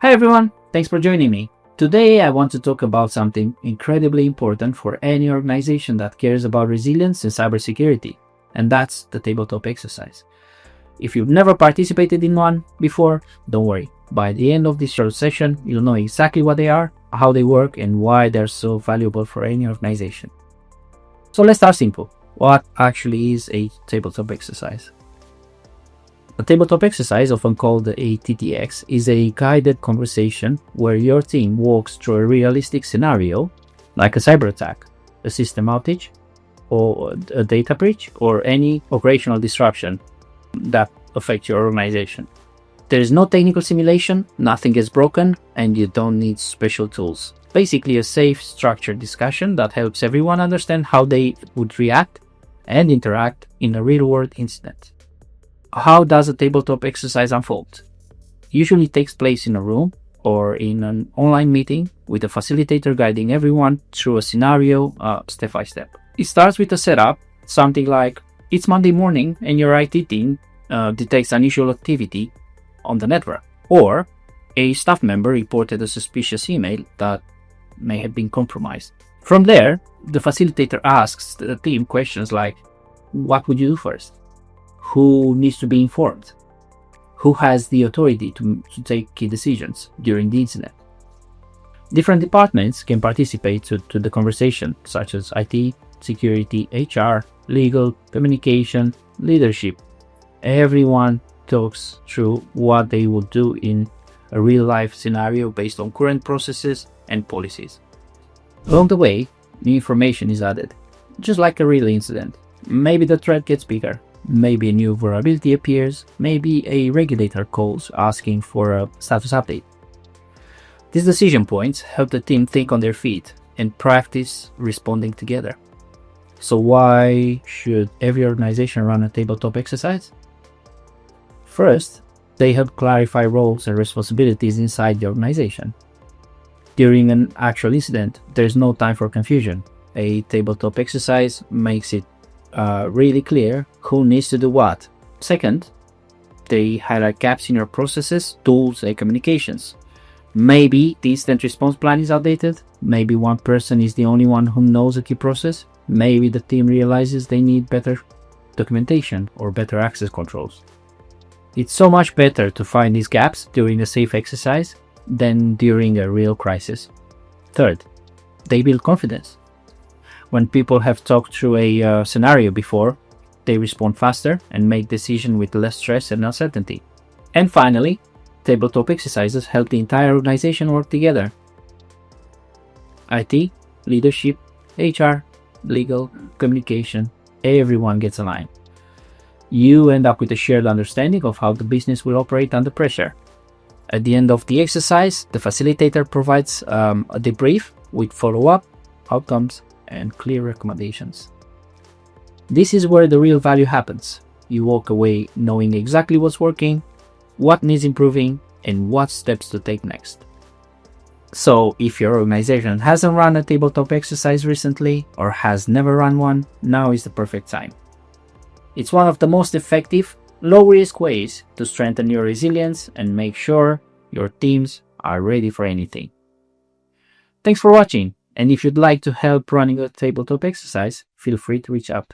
Hi everyone, thanks for joining me. Today I want to talk about something incredibly important for any organization that cares about resilience and cybersecurity, and that's the tabletop exercise. If you've never participated in one before, don't worry. By the end of this short session, you'll know exactly what they are, how they work, and why they're so valuable for any organization. So let's start simple. What actually is a tabletop exercise? A tabletop exercise, often called a TTX, is a guided conversation where your team walks through a realistic scenario, like a cyber attack, a system outage, or a data breach, or any operational disruption that affects your organization. There is no technical simulation, nothing gets broken, and you don't need special tools. Basically, a safe, structured discussion that helps everyone understand how they would react and interact in a real-world incident. How does a tabletop exercise unfold? Usually takes place in a room or in an online meeting with a facilitator guiding everyone through a scenario step by step. It starts with a setup, something like it's Monday morning and your IT team detects unusual activity on the network, or a staff member reported a suspicious email that may have been compromised. From there, the facilitator asks the team questions like, what would you do first? Who needs to be informed? Who has the authority to take key decisions during the incident? Different departments can participate to the conversation, such as IT, security, HR, legal, communication, leadership. Everyone talks through what they would do in a real-life scenario based on current processes and policies. Along the way, new information is added, just like a real incident. Maybe the threat gets bigger. Maybe a new vulnerability appears, maybe a regulator calls asking for a status update. These decision points help the team think on their feet and practice responding together. So why should every organization run a tabletop exercise? First, they help clarify roles and responsibilities inside the organization. During an actual incident, there's no time for confusion. A tabletop exercise makes it really clear who needs to do what. Second, they highlight gaps in your processes, tools, and communications. Maybe the incident response plan is outdated. Maybe one person is the only one who knows a key process. Maybe the team realizes they need better documentation or better access controls. It's so much better to find these gaps during a safe exercise than during a real crisis. Third, they build confidence. When people have talked through a scenario before, they respond faster and make decisions with less stress and uncertainty. And finally, tabletop exercises help the entire organization work together. IT, leadership, HR, legal, communication, everyone gets aligned. You end up with a shared understanding of how the business will operate under pressure. At the end of the exercise, the facilitator provides a debrief with follow-up, outcomes, and clear recommendations. This is where the real value happens. You walk away knowing exactly what's working, what needs improving, and what steps to take next. So if your organization hasn't run a tabletop exercise recently or has never run one, now is the perfect time. It's one of the most effective, low-risk ways to strengthen your resilience and make sure your teams are ready for anything. Thanks for watching. And if you'd like to help running a tabletop exercise, feel free to reach out.